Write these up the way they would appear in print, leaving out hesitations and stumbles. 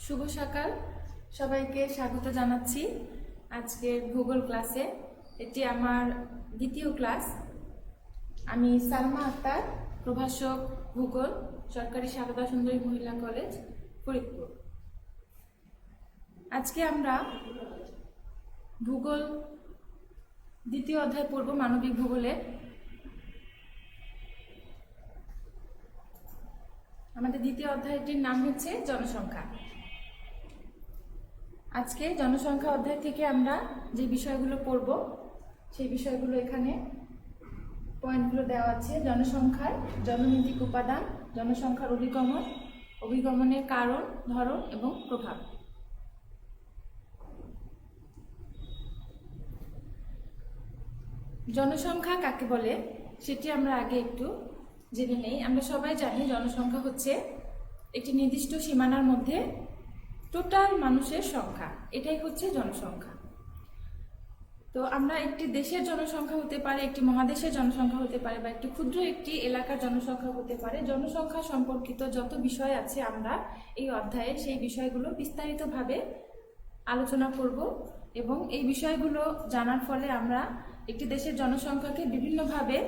শুভ সকাল, সবাইকে স্বাগত জানাচ্ছি আজকের ভূগোল ক্লাসে। এটি আমার দ্বিতীয় ক্লাস। আমি সালমা আক্তার, প্রভাষক ভূগোল, সরকারি সারদা সুন্দরী মহিলা কলেজ, ফরিদপুর। আজকে আমরা ভূগোল দ্বিতীয় অধ্যায় পড়ব, মানবিক ভূগোলের। আমাদের দ্বিতীয় অধ্যায়টির নাম হচ্ছে জনসংখ্যা। আজকে জনসংখ্যা অধ্যায় থেকে আমরা যে বিষয়গুলো পড়ব সেই বিষয়গুলো এখানে পয়েন্টগুলো দেওয়া আছে। জনসংখ্যার জননৈতিক উপাদান, জনসংখ্যার অভিগমন, অভিগমনের কারণ, ধরন এবং প্রভাব। জনসংখ্যা কাকে বলে সেটি আমরা আগে একটু জেনে নেই। আমরা সবাই জানি জনসংখ্যা হচ্ছে একটি নির্দিষ্ট সীমানার মধ্যে টোটাল মানুষের সংখ্যা, এটাই হচ্ছে জনসংখ্যা। তো আমরা একটি দেশের জনসংখ্যা হতে পারে, একটি মহাদেশের জনসংখ্যা হতে পারে, বা একটি ক্ষুদ্র একটি এলাকার জনসংখ্যা হতে পারে। জনসংখ্যা সম্পর্কিত যত বিষয় আছে আমরা এই অধ্যায়ে সেই বিষয়গুলো বিস্তারিতভাবে আলোচনা করব, এবং এই বিষয়গুলো জানার ফলে আমরা একটি দেশের জনসংখ্যাকে বিভিন্নভাবে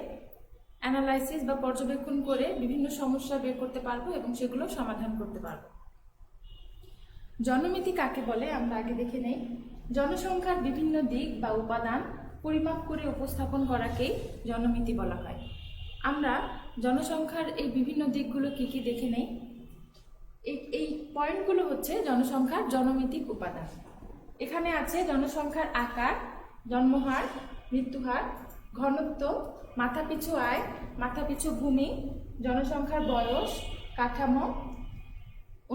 অ্যানালাইসিস বা পর্যবেক্ষণ করে বিভিন্ন সমস্যা বের করতে পারবো এবং সেগুলো সমাধান করতে পারবো। জনমিতি কাকে বলে আমরা আগে দেখে নেই। জনসংখ্যার বিভিন্ন দিক বা উপাদান পরিমাপ করে উপস্থাপন করাকেই জনমিতি বলা হয়। আমরা জনসংখ্যার এই বিভিন্ন দিকগুলো কি কি দেখে নেই। এই পয়েন্টগুলো হচ্ছে জনসংখ্যার জনমিতিক উপাদান। এখানে আছে জনসংখ্যার আকার, জন্মহার, মৃত্যুহার, ঘনত্ব, মাথাপিছু আয়, মাথাপিছু ভূমি, জনসংখ্যার বয়স, কাঠামো,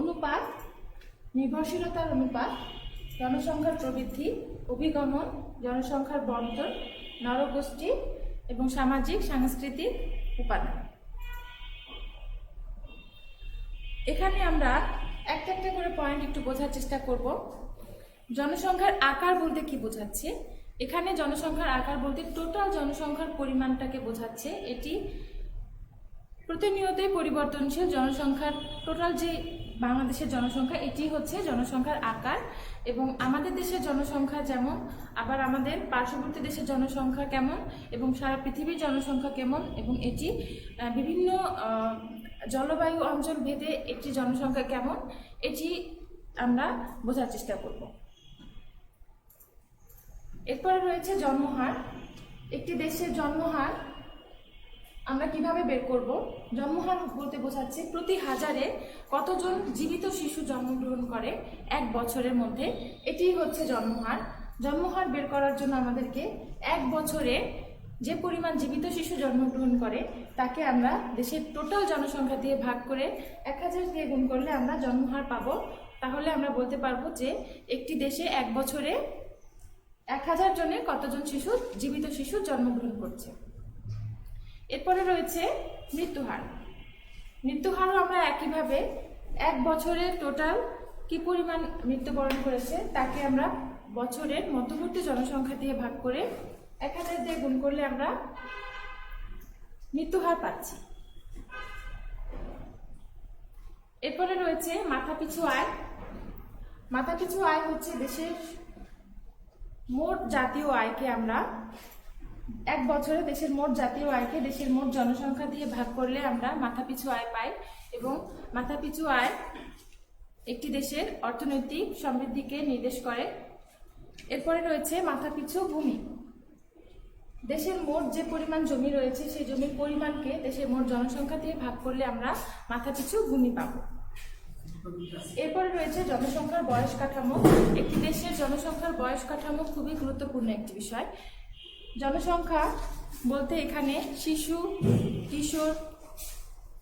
অনুপাত, নির্ভরশীলতার অনুপাত, জনসংখ্যার প্রবৃদ্ধি, অভিগমন, জনসংখ্যার বন্টন, নরগোষ্ঠী এবং সামাজিক সাংস্কৃতিক উপাদান। এখানে আমরা একটা একটা করে পয়েন্ট একটু বোঝার চেষ্টা করব। জনসংখ্যার আকার বলতে কি বোঝাচ্ছে? এখানে জনসংখ্যার আকার বলতে টোটাল জনসংখ্যার পরিমাণটাকে বোঝাচ্ছে। এটি প্রতিনিয়তই পরিবর্তনশীল। জনসংখ্যার টোটাল যে বাংলাদেশের জনসংখ্যা, এটি হচ্ছে জনসংখ্যার আকার। এবং আমাদের দেশের জনসংখ্যা যেমন, আবার আমাদের পার্শ্ববর্তী দেশের জনসংখ্যা কেমন, এবং সারা পৃথিবীর জনসংখ্যা কেমন, এবং এটি বিভিন্ন জলবায়ু অঞ্চল ভেদে একটি জনসংখ্যা কেমন, এটি আমরা বোঝার চেষ্টা করব। এরপরে রয়েছে জন্মহার। একটি দেশের জন্মহার আমরা কিভাবে বের করব? জন্মহার বলতে বোঝাচ্ছে প্রতি হাজারে কতজন জীবিত শিশু জন্মগ্রহণ করে এক বছরের মধ্যে, এটি হচ্ছে জন্মহার। জন্মহার বের করার জন্য আমাদেরকে এক বছরে যে পরিমাণ জীবিত শিশু জন্মগ্রহণ করে তাকে আমরা দেশের টোটাল জনসংখ্যা দিয়ে ভাগ করে 1000 দিয়ে গুণ করলে আমরা জন্মহার পাবো। তাহলে আমরা বলতে পারবো যে একটি দেশে এক বছরে 1000 জনে কতজন শিশু, জীবিত শিশু জন্মগ্রহণ করছে। এরপরে রয়েছে মৃত্যুহার। মৃত্যুহারও আমরা একইভাবে এক বছরে টোটাল কি পরিমাণ মৃত্যুবরণ করেছে তাকে আমরা বছরের মধ্যবর্তী জনসংখ্যা দিয়ে ভাগ করে 1000 দিয়ে গুণ করলে আমরা মৃত্যুহার পাচ্ছি। এরপরে রয়েছে মাথাপিছু আয়। মাথাপিছু আয় হচ্ছে দেশের মোট জাতীয় আয়কে আমরা এক বছরে দেশের মোট জাতীয় আয়কে দেশের মোট জনসংখ্যা দিয়ে ভাগ করলে আমরা মাথাপিছু আয় পাই, এবং মাথাপিছু আয় একটি দেশের অর্থনৈতিক সমৃদ্ধিকে নির্দেশ করে। এরপরে রয়েছে মাথাপিছু ভূমি। দেশের মোট যে পরিমাণ জমি রয়েছে সেই জমির পরিমাণকে দেশের মোট জনসংখ্যা দিয়ে ভাগ করলে আমরা মাথাপিছু ভূমি পাব। এরপরে রয়েছে জনসংখ্যার বয়স কাঠামো। একটি দেশের জনসংখ্যার বয়স কাঠামো খুবই গুরুত্বপূর্ণ একটি বিষয়। জনসংখ্যা বলতে এখানে শিশু, কিশোর,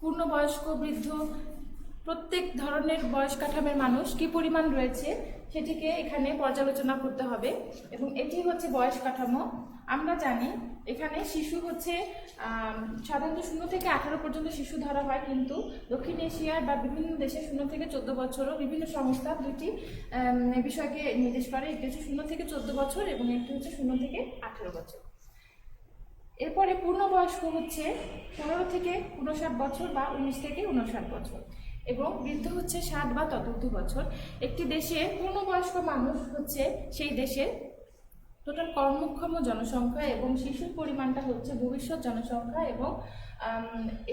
পূর্ণবয়স্ক, বৃদ্ধ, প্রত্যেক ধরনের বয়স কাঠামোর মানুষ কি পরিমাণ রয়েছে সেটিকে এখানে পর্যালোচনা করতে হবে, এবং এটি হচ্ছে বয়স কাঠামো। আমরা জানি এখানে শিশু হচ্ছে সাধারণত 0 থেকে 18 পর্যন্ত শিশু ধরা হয়, কিন্তু দক্ষিণ এশিয়ার বা বিভিন্ন দেশে 0 থেকে 14 বছরও বিভিন্ন সংস্থা দুটি বিষয়কে নির্দেশ করে। একটি হচ্ছে 0 থেকে 14 বছর এবং একটি হচ্ছে 0 থেকে 18 বছর। এরপরে পূর্ণবয়স্ক হচ্ছে 15 থেকে 59 বছর বা 19 থেকে 59 বছর, এবং বৃদ্ধ হচ্ছে 60 বা ততোধিক বছর। একটি দেশে পূর্ণবয়স্ক মানুষ হচ্ছে সেই দেশের টোটাল কর্মক্ষম জনসংখ্যা, এবং শিশুর পরিমাণটা হচ্ছে ভবিষ্যৎ জনসংখ্যা। এবং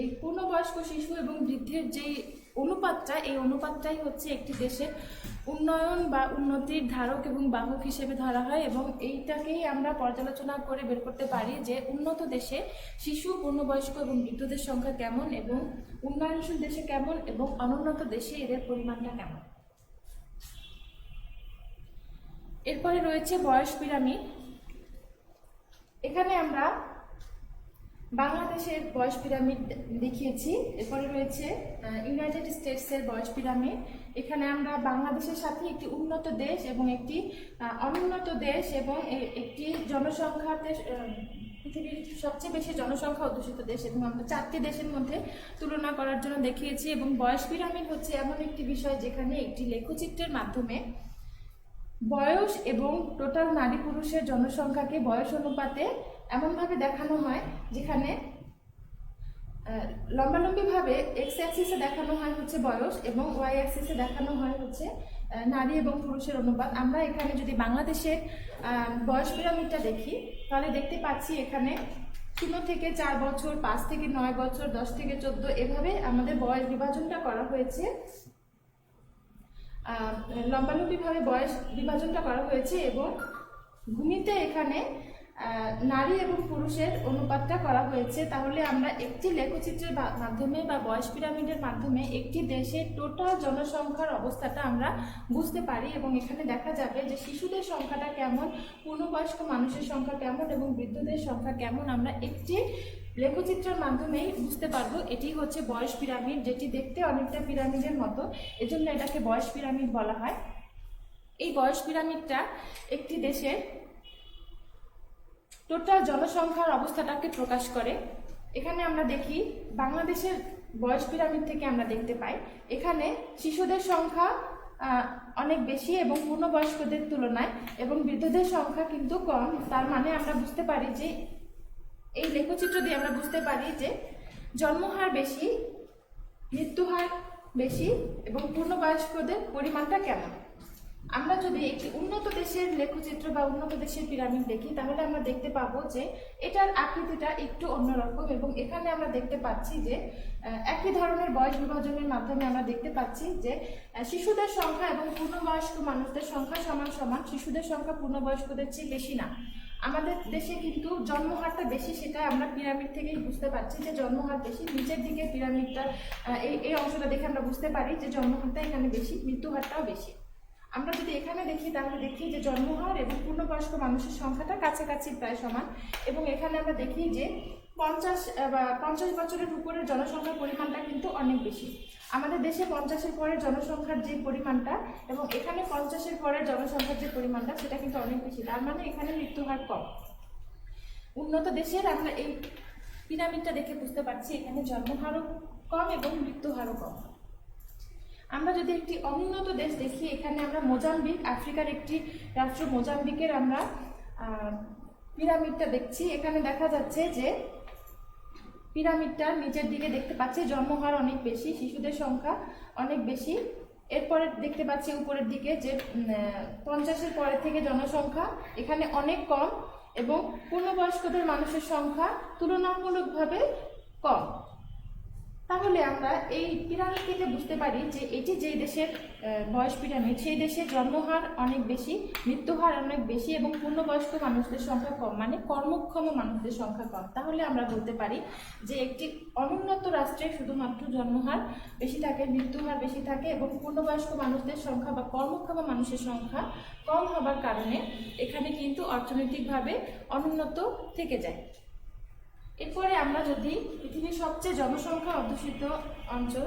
এই পূর্ণবয়স্ক শিশু এবং বৃদ্ধের যেই অনুপাতটা, এই অনুপাতটাই হচ্ছে একটি দেশের উন্নয়ন বা উন্নতির ধারক এবং বাহক হিসেবে ধরা হয়। এবং এইটাকেই আমরা পর্যালোচনা করে বের করতে পারি যে উন্নত দেশে শিশু, পূর্ণবয়স্ক এবং বৃদ্ধদের সংখ্যা কেমন, এবং উন্নয়নশীল দেশে কেমন, এবং অনুন্নত দেশে এদের পরিমাণটা কেমন। এরপরে রয়েছে বয়স পিরামিড। এখানে আমরা বাংলাদেশের বয়স পিরামিড দেখিয়েছি। এরপরে রয়েছে ইউনাইটেড স্টেটসের বয়স পিরামিড। এখানে আমরা বাংলাদেশের সাথে একটি উন্নত দেশ এবং একটি অনুন্নত দেশ এবং একটি জনসংখ্যাতে পৃথিবীর সবচেয়ে বেশি জনসংখ্যা অধ্যুষিত দেশ, এবং আমরা 4টি দেশের মধ্যে তুলনা করার জন্য দেখিয়েছি। এবং বয়স পিরামিড হচ্ছে এমন একটি বিষয় যেখানে একটি লেখচিত্রের মাধ্যমে বয়স এবং টোটাল নারী পুরুষের জনসংখ্যাকে বয়স অনুপাতে এমনভাবে দেখানো হয় যেখানে লম্বালম্বিভাবে এক্স অ্যাক্সিসে দেখানো হয় হচ্ছে বয়স, এবং ওয়াই অ্যাক্সিসে দেখানো হয় হচ্ছে নারী এবং পুরুষের অনুপাত। আমরা এখানে যদি বাংলাদেশের বয়স পিরামিডটা দেখি তাহলে দেখতে পাচ্ছি এখানে 0 থেকে 4 বছর, 5 থেকে 9 বছর, 10 থেকে 14, এভাবে আমাদের বয়স বিভাজনটা করা হয়েছে। লম্বালম্বিভাবে বয়স বিভাজনটা করা হয়েছে, এবং ভূমিতে এখানে নারী এবং পুরুষের অনুপাতটা করা হয়েছে। তাহলে আমরা একটি লেখচিত্রের মাধ্যমে বা বয়স পিরামিডের মাধ্যমে একটি দেশের টোটাল জনসংখ্যার অবস্থাটা আমরা বুঝতে পারি। এবং এখানে দেখা যাবে যে শিশুদের সংখ্যাটা কেমন, পূর্ণবয়স্ক মানুষের সংখ্যা কেমন, এবং বৃদ্ধদের সংখ্যা কেমন আমরা একটি লেখচিত্রের মাধ্যমেই বুঝতে পারবো। এটি হচ্ছে বয়স পিরামিড, যেটি দেখতে অনেকটা পিরামিডের মতো, এজন্য এটাকে বয়স পিরামিড বলা হয়। এই বয়স পিরামিডটা একটি দেশের টোটাল জনসংখ্যার অবস্থাটাকে প্রকাশ করে। এখানে আমরা দেখি বাংলাদেশের বয়স পিরামিড থেকে আমরা দেখতে পাই এখানে শিশুদের সংখ্যা অনেক বেশি এবং পূর্ণবয়স্কদের তুলনায়, এবং বৃদ্ধদের সংখ্যা কিন্তু কম। তার মানে আমরা বুঝতে পারি যে এই লেখচিত্র দিয়ে আমরা বুঝতে পারি যে জন্মহার বেশি, মৃত্যুহার বেশি, এবং পূর্ণবয়স্কদের পরিমাণটা কেমন। আমরা যদি একটি উন্নত দেশের লেখচিত্র বা উন্নত দেশের পিরামিড দেখি তাহলে আমরা দেখতে পাবো যে এটার আকৃতিটা একটু অন্যরকম, এবং এখানে আমরা দেখতে পাচ্ছি যে একই ধরনের বয়স বিভাজনের মাধ্যমে আমরা দেখতে পাচ্ছি যে শিশুদের সংখ্যা এবং পূর্ণবয়স্ক মানুষদের সংখ্যা সমান সমান। শিশুদের সংখ্যা পূর্ণবয়স্কদের চেয়ে বেশি না। আমাদের দেশে কিন্তু জন্মহারটা বেশি, সেটা আমরা পিরামিড থেকেই বুঝতে পারছি যে জন্মহার বেশি। নিচের দিকে পিরামিডটা এই অংশটা দেখে আমরা বুঝতে পারি যে জন্মহারটা এখানে বেশি, মৃত্যুহারটাও বেশি। আমরা যদি এখানে দেখি তাহলে দেখি যে জন্মহার এবং পূর্ণবয়স্ক মানুষের সংখ্যাটা কাছাকাছি প্রায় সমান, এবং এখানে আমরা দেখি যে 50 বছরের উপরের জনসংখ্যার পরিমাণটা কিন্তু অনেক বেশি। আমাদের দেশে 50-এর পরের জনসংখ্যার যে পরিমাণটা এবং এখানে 50-এর পরের জনসংখ্যার যে পরিমাণটা সেটা কিন্তু অনেক বেশি। তার মানে এখানে মৃত্যুহার কম। উন্নত দেশের আমরা এই পিরামিডটা দেখে বুঝতে পারছি এখানে জন্মহারও কম এবং মৃত্যুহারও কম। আমরা যদি একটি অনুন্নত দেশ দেখি, এখানে আমরা মোজাম্বিক, আফ্রিকার একটি রাষ্ট্র মোজাম্বিকের আমরা পিরামিডটা দেখছি। এখানে দেখা যাচ্ছে যে পিরামিডটার নিচের দিকে দেখতে পাচ্ছি জন্মহার অনেক বেশি, শিশুদের সংখ্যা অনেক বেশি। এরপরে দেখতে পাচ্ছি উপরের দিকে যে 50-এর পরে থেকে জনসংখ্যা এখানে অনেক কম, এবং পূর্ণবয়স্কদের মানুষের সংখ্যা তুলনামূলকভাবে কম। তাহলে আমরা এই পিরামিড থেকে বুঝতে পারি যে এটি যেই দেশের বয়স পিরামিড সেই দেশে জন্মহার অনেক বেশি, মৃত্যুহার অনেক বেশি, এবং পূর্ণবয়স্ক মানুষদের সংখ্যা কম, মানে কর্মক্ষম মানুষদের সংখ্যা কম। তাহলে আমরা বলতে পারি যে একটি অনুন্নত রাষ্ট্রে শুধুমাত্র জন্মহার বেশি থাকে, মৃত্যুহার বেশি থাকে, এবং পূর্ণবয়স্ক মানুষদের সংখ্যা বা কর্মক্ষম মানুষের সংখ্যা কম হবার কারণে এখানে কিন্তু অর্থনৈতিকভাবে অনুন্নত থেকে যায়। এরপরে আমরা যদি পৃথিবীর সবচেয়ে জনসংখ্যা অধ্যুষিত অঞ্চল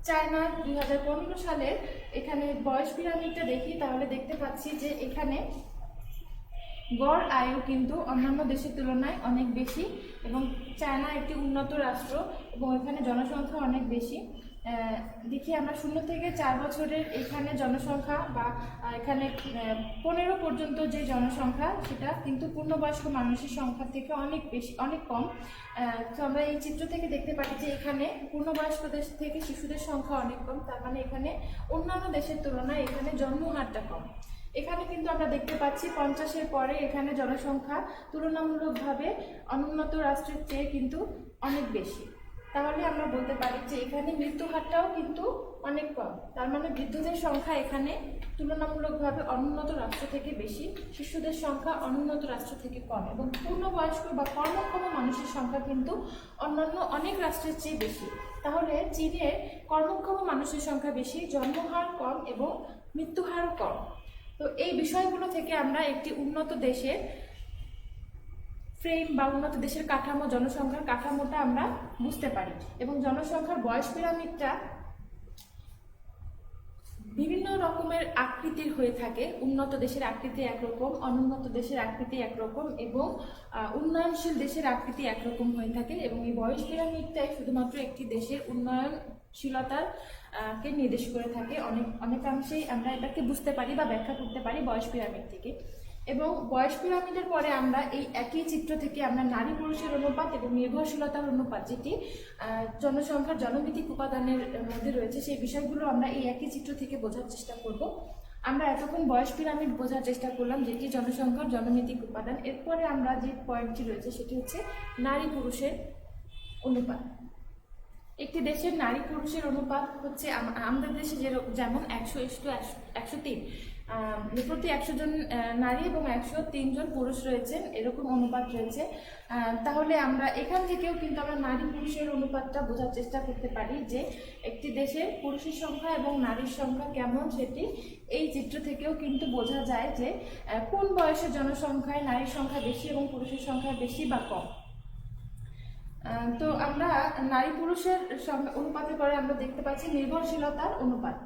চায়না 2015 সালের এখানে বয়স পিরামিডটা দেখি তাহলে দেখতে পাচ্ছি যে এখানে গড় আয়ু কিন্তু অন্যান্য দেশের তুলনায় অনেক বেশি, এবং চায়না একটি উন্নত রাষ্ট্র এবং এখানে জনসংখ্যা অনেক বেশি। দেখি আমরা 0 থেকে 4 বছরের এখানে জনসংখ্যা বা এখানে 15 পর্যন্ত যে জনসংখ্যা সেটা কিন্তু পূর্ণবয়স্ক মানুষের সংখ্যা থেকে অনেক বেশি, অনেক কম। তো আমরা এই চিত্র থেকে দেখতে পাচ্ছি যে এখানে পূর্ণবয়স্ক দেশ থেকে শিশুদের সংখ্যা অনেক কম, তার মানে এখানে অন্যান্য দেশের তুলনায় এখানে জন্মহারটা কম। এখানে কিন্তু আমরা দেখতে পাচ্ছি 50-এর পরে এখানে জনসংখ্যা তুলনামূলকভাবে অনুন্নত রাষ্ট্রের চেয়ে কিন্তু অনেক বেশি। তাহলে আমরা বলতে পারি যে এখানে মৃত্যু হারটাও কিন্তু অনেক কম, তার মানে বৃদ্ধদের সংখ্যা এখানে তুলনামূলকভাবে অনুন্নত রাষ্ট্র থেকে বেশি, শিশুদের সংখ্যা অনুন্নত রাষ্ট্র থেকে কম, এবং পূর্ণবয়স্ক বা কর্মক্ষম মানুষের সংখ্যা কিন্তু অন্যান্য অনেক রাষ্ট্রের চেয়ে বেশি। তাহলে চীনের কর্মক্ষম মানুষের সংখ্যা বেশি, জন্মহার কম এবং মৃত্যুহারও কম। তো এই বিষয়গুলো থেকে আমরা একটি উন্নত দেশের ফ্রেম বা উন্নত দেশের কাঠামো, জনসংখ্যার কাঠামোটা আমরা বুঝতে পারি। এবং জনসংখ্যার বয়স পিরামিডটা বিভিন্ন রকমের আকৃতির হয়ে থাকে। উন্নত দেশের আকৃতি একরকম, অনুন্নত দেশের আকৃতি একরকম, এবং উন্নয়নশীল দেশের আকৃতি একরকম হয়ে থাকে। এবং এই বয়স পিরামিডটাই শুধুমাত্র একটি দেশের উন্নয়নশীলতার কে নির্দেশ করে থাকে। অনেকাংশেই আমরা এটাকে বুঝতে পারি বা ব্যাখ্যা করতে পারি বয়স পিরামিড থেকে। এবং বয়স পিরামিডের পরে আমরা এই একই চিত্র থেকে আমরা নারী পুরুষের অনুপাত এবং নির্ভরশীলতার অনুপাত, যেটি জনসংখ্যার জনভিত্তিক উপাদানের মধ্যে রয়েছে, সেই বিষয়গুলো আমরা এই একই চিত্র থেকে বোঝার চেষ্টা করব। আমরা এতক্ষণ বয়স পিরামিড বোঝার চেষ্টা করলাম, যেটি জনসংখ্যার জনভিত্তিক উপাদান। এরপরে আমরা যে পয়েন্টটি রয়েছে সেটি হচ্ছে নারী পুরুষের অনুপাত। একটি দেশের নারী পুরুষের অনুপাত হচ্ছে আমাদের দেশে যেমন 100:103, প্রতি 100 জন নারী এবং 103 জন পুরুষ রয়েছেন, এরকম অনুপাত রয়েছে। তাহলে আমরা এখান থেকেও কিন্তু আমরা নারী পুরুষের অনুপাতটা বোঝার চেষ্টা করতে পারি যে একটি দেশের পুরুষের সংখ্যা এবং নারীর সংখ্যা কেমন, সেটি এই চিত্র থেকেও কিন্তু বোঝা যায় যে কোন বয়সের জনসংখ্যায় নারীর সংখ্যা বেশি এবং পুরুষের সংখ্যা বেশি বা কম। তো আমরা নারী পুরুষের অনুপাতের পরে আমরা দেখতে পাচ্ছি নির্ভরশীলতার অনুপাত।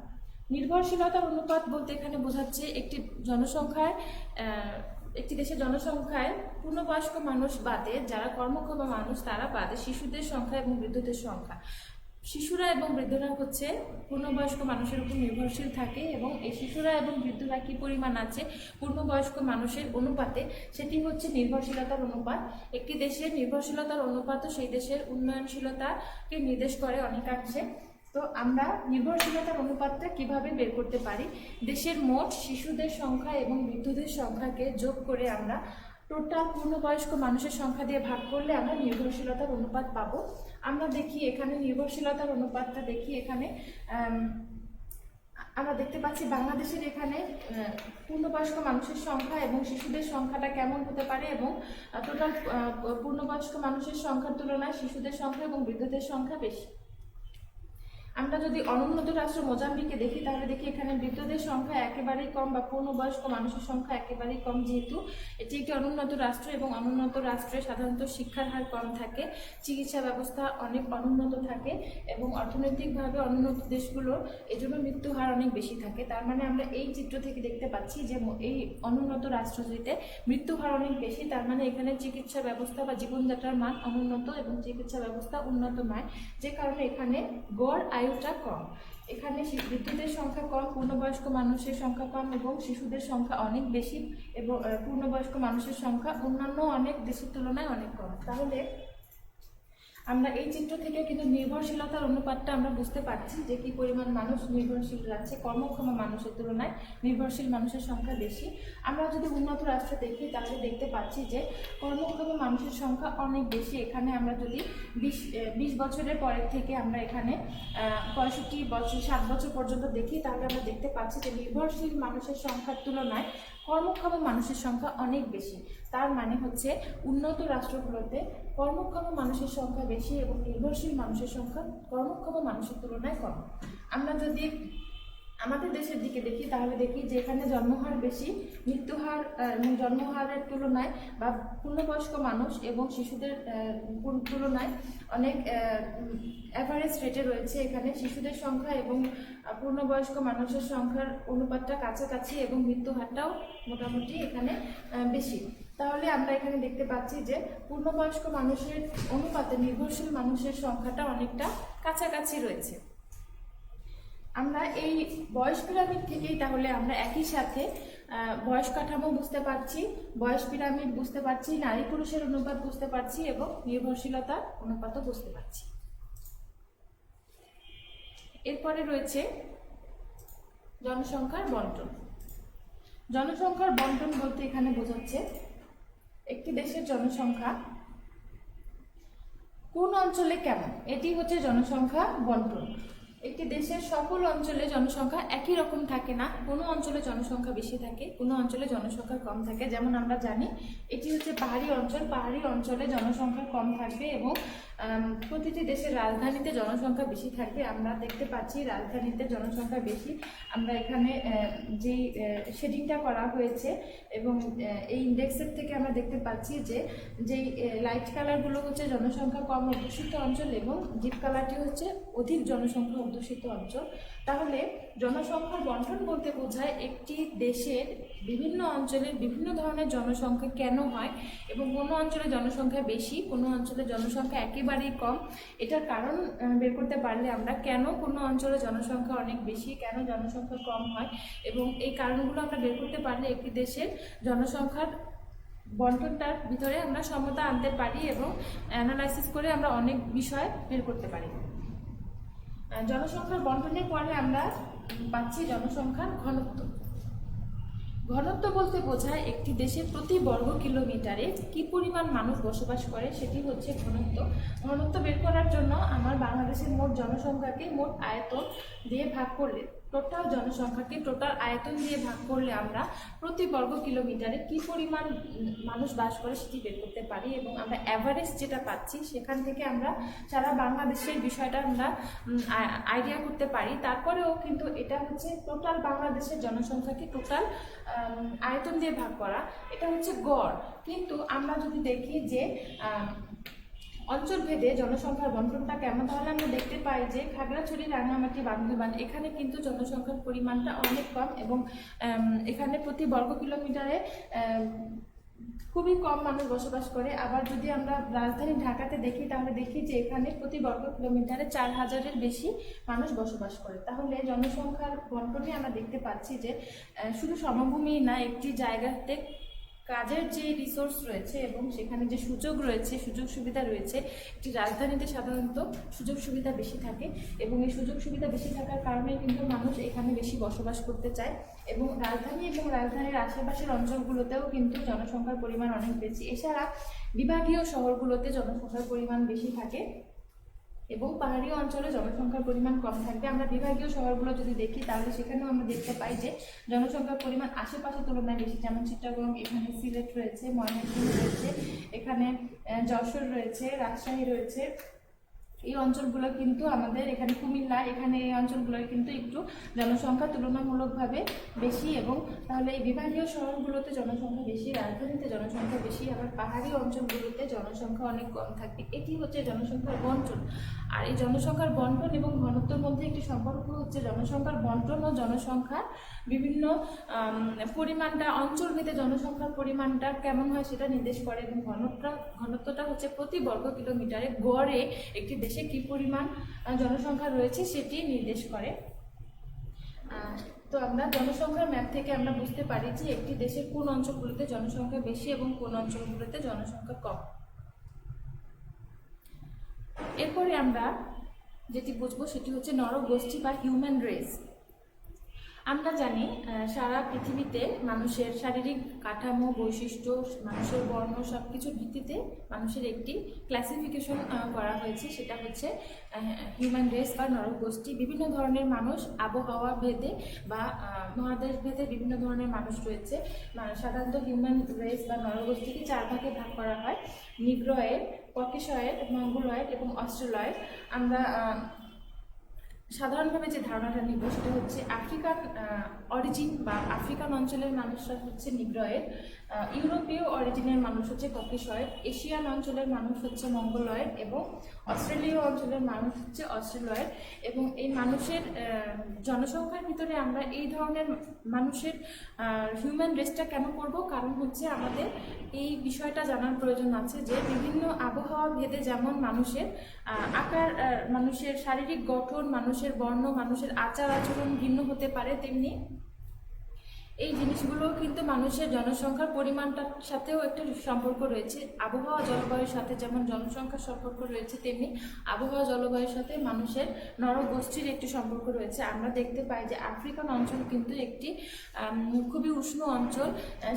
নির্ভরশীলতার অনুপাত বলতে এখানে বোঝাচ্ছে একটি দেশের জনসংখ্যায় পূর্ণবয়স্ক মানুষ বাদে, যারা কর্মক্ষম মানুষ তারা বাদে, শিশুদের সংখ্যা এবং বৃদ্ধদের সংখ্যা। শিশুরা এবং বৃদ্ধরা হচ্ছে পূর্ণবয়স্ক মানুষের উপর নির্ভরশীল থাকে, এবং এই শিশুরা এবং বৃদ্ধরা কি পরিমাণ আছে পূর্ণবয়স্ক মানুষের অনুপাতে, সেটি হচ্ছে নির্ভরশীলতার অনুপাত। একটি দেশের নির্ভরশীলতার অনুপাতও সেই দেশের উন্নয়নশীলতাকে নির্দেশ করে অনেকাংশে। তো আমরা নির্ভরশীলতার অনুপাতটা কিভাবে বের করতে পারি? দেশের মোট শিশুদের সংখ্যা এবং বৃদ্ধদের সংখ্যাকে যোগ করে আমরা টোটাল পূর্ণবয়স্ক মানুষের সংখ্যা দিয়ে ভাগ করলে আমরা নির্ভরশীলতার অনুপাত পাবো। আমরা দেখি এখানে নির্ভরশীলতার অনুপাতটা দেখি, এখানে আমরা দেখতে পাচ্ছি বাংলাদেশের এখানে পূর্ণবয়স্ক মানুষের সংখ্যা এবং শিশুদের সংখ্যাটা কেমন হতে পারে, এবং টোটাল পূর্ণবয়স্ক মানুষের সংখ্যার তুলনায় শিশুদের সংখ্যা এবং বৃদ্ধদের সংখ্যা বেশি। আমরা যদি অনুন্নত রাষ্ট্র মোজাম্বিকে দেখি, তাহলে দেখি এখানে বৃদ্ধদের সংখ্যা একেবারেই কম বা পূর্ণবয়স্ক মানুষের সংখ্যা একেবারেই কম, যেহেতু এটি একটি অনুন্নত রাষ্ট্র এবং অনুন্নত রাষ্ট্রে সাধারণত শিক্ষার হার কম থাকে, চিকিৎসা ব্যবস্থা অনেক অনুন্নত থাকে, এবং অর্থনৈতিকভাবে অনুন্নত দেশগুলোর এজন্য মৃত্যু হার অনেক বেশি থাকে। তার মানে আমরা এই চিত্র থেকে দেখতে পাচ্ছি যে এই অনুন্নত রাষ্ট্রটিতে মৃত্যু হার অনেক বেশি, তার মানে এখানে চিকিৎসা ব্যবস্থা বা জীবনযাত্রার মান অনুন্নত এবং চিকিৎসা ব্যবস্থা উন্নত নয়, যে কারণে এখানে গড় আয়ুটা কম। এখানে বৃদ্ধদের সংখ্যা কম, পূর্ণবয়স্ক মানুষের সংখ্যা কম এবং শিশুদের সংখ্যা অনেক বেশি, এবং পূর্ণবয়স্ক মানুষের সংখ্যা অন্যান্য অনেক দেশের তুলনায় অনেক কম। তাহলে আমরা এই চিত্র থেকে কিন্তু নির্ভরশীলতার অনুপাতটা আমরা বুঝতে পারছি যে কি পরিমাণ মানুষ নির্ভরশীল আছে, কর্মক্ষম মানুষের তুলনায় নির্ভরশীল মানুষের সংখ্যা বেশি। আমরা যদি উন্নত রাষ্ট্র দেখি তাহলে দেখতে পাচ্ছি যে কর্মক্ষম মানুষের সংখ্যা অনেক বেশি। এখানে আমরা যদি 20 বছরের পরের থেকে আমরা এখানে 65 বছর 7 বছর পর্যন্ত দেখি, তাহলে আমরা দেখতে পাচ্ছি যে নির্ভরশীল মানুষের সংখ্যার তুলনায় কর্মক্ষম মানুষের সংখ্যা অনেক বেশি। তার মানে হচ্ছে উন্নত রাষ্ট্রগুলোতে কর্মক্ষম মানুষের সংখ্যা বেশি এবং নির্ভরশীল মানুষের সংখ্যা কর্মক্ষম মানুষের তুলনায় কম। আমরা যদি আমাদের দেশের দিকে দেখি তাহলে দেখি যে এখানে জন্মহার বেশি, মৃত্যুহার জন্মহারের তুলনায় বা পূর্ণবয়স্ক মানুষ এবং শিশুদের তুলনায় অনেক অ্যাভারেজ রেটে রয়েছে। এখানে শিশুদের সংখ্যা এবং পূর্ণবয়স্ক মানুষের সংখ্যার অনুপাতটা কাছাকাছি এবং মৃত্যুহারটাও মোটামুটি এখানে বেশি। তাহলে আমরা এখানে দেখতে পাচ্ছি যে পূর্ণবয়স্ক মানুষের অনুপাতে নির্ভরশীল মানুষের সংখ্যাটা অনেকটা কাছাকাছি রয়েছে। আমরা এই বয়স পিরামিড থেকেই তাহলে আমরা একই সাথে বয়স কাঠামো বুঝতে পারছি, বয়স পিরামিড বুঝতে পারছি, নারী পুরুষের অনুপাত বুঝতে পারছি এবং নির্ভরশীলতার অনুপাতও বুঝতে পারছি। এরপরে রয়েছে জনসংখ্যার বন্টন। জনসংখ্যার বন্টন বলতে এখানে বোঝাচ্ছে একটি দেশের জনসংখ্যা কোন অঞ্চলে কেমন, এটি হচ্ছে জনসংখ্যা বন্টন। একটি দেশের সকল অঞ্চলে জনসংখ্যা একই রকম থাকে না, কোনো অঞ্চলে জনসংখ্যা বেশি থাকে, কোনো অঞ্চলে জনসংখ্যা কম থাকে। যেমন আমরা জানি এটি হচ্ছে পাহাড়ি অঞ্চল, পাহাড়ি অঞ্চলে জনসংখ্যা কম থাকবে এবং প্রতিটি দেশের রাজধানীতে জনসংখ্যা বেশি থাকবে। আমরা দেখতে পাচ্ছি রাজধানীতে জনসংখ্যা বেশি। আমরা এখানে যেই শেডিংটা করা হয়েছে এবং এই ইন্ডেক্সের থেকে আমরা দেখতে পাচ্ছি যে যেই লাইট কালারগুলো হচ্ছে জনসংখ্যা কম অধ্যুষিত অঞ্চল এবং ডিপ কালারটি হচ্ছে অধিক জনসংখ্যা অধ্যুষিত অঞ্চল। তাহলে জনসংখ্যার বন্টন বলতে বোঝায় একটি দেশের বিভিন্ন অঞ্চলের বিভিন্ন ধরনের জনসংখ্যা কেন হয় এবং কোনো অঞ্চলে জনসংখ্যা বেশি, কোনো অঞ্চলে জনসংখ্যা একেবারেই কম। এটার কারণ বের করতে পারলে আমরা কেন কোনো অঞ্চলে জনসংখ্যা অনেক বেশি, কেন জনসংখ্যা কম হয় এবং এই কারণগুলো আমরা বের করতে পারলে একটি দেশের জনসংখ্যার বন্টনটার ভিতরে আমরা সমতা আনতে পারি এবং অ্যানালাইসিস করে আমরা অনেক বিষয় বের করতে পারি। জনসংখ্যার বন্টনের পরে আমরা পাচ্ছি জনসংখ্যার ঘনত্ব। ঘনত্ব বলতে বোঝায় একটি দেশের প্রতি বর্গ কিলোমিটারে কি পরিমাণ মানুষ বসবাস করে, সেটি হচ্ছে ঘনত্ব। ঘনত্ব বের করার জন্য আমার বাংলাদেশের মোট জনসংখ্যাকে মোট আয়তন দিয়ে ভাগ করলে, টোটাল জনসংখ্যাকে টোটাল আয়তন দিয়ে ভাগ করলে আমরা প্রতি বর্গ কিলোমিটারে কি পরিমাণ মানুষ বাস করে সেটি বের করতে পারি এবং আমরা অ্যাভারেজ যেটা পাচ্ছি সেখান থেকে আমরা সারা বাংলাদেশের বিষয়টা আমরা আইডিয়া করতে পারি। তারপরেও কিন্তু এটা হচ্ছে টোটাল বাংলাদেশের জনসংখ্যাকে টোটাল আয়তন দিয়ে ভাগ করা, এটা হচ্ছে গড়। কিন্তু আমরা যদি দেখি যে অঞ্চলভেদে জনসংখ্যার বন্টনটা কেমন, তাহলে আমরা দেখতে পাই যে খাগড়াছড়ি, রাঙামাটি, বান্দরবান এখানে কিন্তু জনসংখ্যার পরিমাণটা অনেক কম এবং এখানে প্রতি বর্গ কিলোমিটারে খুবই কম মানুষ বসবাস করে। আবার যদি আমরা রাজধানী ঢাকাতে দেখি তাহলে দেখি যে এখানে প্রতি বর্গ কিলোমিটারে 4000-এর বেশি মানুষ বসবাস করে। তাহলে জনসংখ্যার বন্টনে আমরা দেখতে পাচ্ছি যে শুধু সমভূমি না, একটি জায়গাতে কাজের যে রিসোর্স রয়েছে এবং সেখানে যে সুযোগ রয়েছে, সুযোগ সুবিধা রয়েছে, একটি রাজধানীতে সাধারণত সুযোগ সুবিধা বেশি থাকে এবং এই সুযোগ সুবিধা বেশি থাকার কারণে কিন্তু মানুষ এখানে বেশি বসবাস করতে চায় এবং রাজধানী এবং রাজধানীর আশেপাশের অঞ্চলগুলোতেও কিন্তু জনসংখ্যার পরিমাণ অনেক বেশি। এছাড়া বিভাগীয় শহরগুলোতে জনসংখ্যার পরিমাণ বেশি থাকে এবং পাহাড়ি অঞ্চলে জনসংখ্যার পরিমাণ কম থাকবে। আমরা বিভাগীয় শহরগুলো যদি দেখি তাহলে সেখানেও আমরা দেখতে পাই যে জনসংখ্যার পরিমাণ আশেপাশের তুলনায় বেশি। যেমন চিটাগং, এখানে সিলেট রয়েছে, ময়মনসিংহ রয়েছে, এখানে যশোর রয়েছে, রাজশাহী রয়েছে। এই অঞ্চলগুলো কিন্তু আমাদের এখানে কুমিল্লা, এখানে এই অঞ্চলগুলো কিন্তু একটু জনসংখ্যা তুলনামূলকভাবে বেশি এবং তাহলে এই বিভাগীয় শহরগুলোতে জনসংখ্যা বেশি, রাজধানীতে জনসংখ্যা বেশি, আবার পাহাড়ি অঞ্চলগুলোতে জনসংখ্যা অনেক কম থাকবে। এটি হচ্ছে জনসংখ্যার বন্টন। আর এই জনসংখ্যার বন্টন এবং ঘনত্বের মধ্যে একটি সম্পর্ক হচ্ছে জনসংখ্যার বন্টন ও জনসংখ্যার বিভিন্ন পরিমাণটা, অঞ্চলভেদে জনসংখ্যার পরিমাণটা কেমন হয় সেটা নির্দেশ করে এবং ঘনত্বটা হচ্ছে প্রতি বর্গ কিলোমিটারে গড়ে একটি দেশে কি পরিমাণ জনসংখ্যা রয়েছে সেটি নির্দেশ করে। তো আমরা জনসংখ্যার ম্যাপ থেকে আমরা বুঝতে পারি যে একটি দেশের কোন অঞ্চলগুলোতে জনসংখ্যা বেশি এবং কোন অঞ্চলগুলোতে জনসংখ্যা কম। এরপরে আমরা যেটি বুঝবো সেটি হচ্ছে নরগোষ্ঠী বা হিউম্যান রেস। আমরা জানি সারা পৃথিবীতে মানুষের শারীরিক কাঠামো, বৈশিষ্ট্য, মানুষের বর্ণ সব কিছুর ভিত্তিতে মানুষের একটি ক্লাসিফিকেশন করা হয়েছে, সেটা হচ্ছে হিউম্যান রেস বা নরগোষ্ঠী। বিভিন্ন ধরনের মানুষ, আবহাওয়া ভেদে বা মহাদেশ ভেদে বিভিন্ন ধরনের মানুষ রয়েছে। সাধারণত হিউম্যান রেস বা নরগোষ্ঠীকে 4 ভাগে ভাগ করা হয়: নিগ্রয়েড, ককেশয়েড, মঙ্গোলয়েড এবং অস্ট্রেলয়েড। আমরা সাধারণভাবে যে ধারণাটা নিব সেটা হচ্ছে আফ্রিকান অরিজিন বা আফ্রিকান অঞ্চলের মানুষরা হচ্ছে নিগ্রয়েড, ইউরোপীয় অরিজিনের মানুষ হচ্ছে ককেশয়েড, এশিয়ান অঞ্চলের মানুষ হচ্ছে মঙ্গোলয়েড এবং অস্ট্রেলীয় অঞ্চলের মানুষ হচ্ছে অস্ট্রেলয়েড। এবং এই মানুষের জনসংখ্যার ভিতরে আমরা এই ধরনের মানুষের হিউম্যান রেসটা কেন করব, কারণ হচ্ছে আমাদের এই বিষয়টা জানার প্রয়োজন আছে যে বিভিন্ন আবহাওয়া ভেদে যেমন মানুষের আকার, মানুষের শারীরিক গঠন, মানুষের বর্ণ, মানুষের আচার আচরণ ভিন্ন হতে পারে, তেমনি এই জিনিসগুলো কিন্তু মানুষের জনসংখ্যার পরিমাণটার সাথেও একটা সম্পর্ক রয়েছে। আবহাওয়া জলবায়ুর সাথে যেমন জনসংখ্যার সম্পর্ক রয়েছে, তেমনি আবহাওয়া জলবায়ুর সাথে মানুষের নরগোষ্ঠীর একটি সম্পর্ক রয়েছে। আমরা দেখতে পাই যে আফ্রিকান অঞ্চল কিন্তু একটি খুবই উষ্ণ অঞ্চল,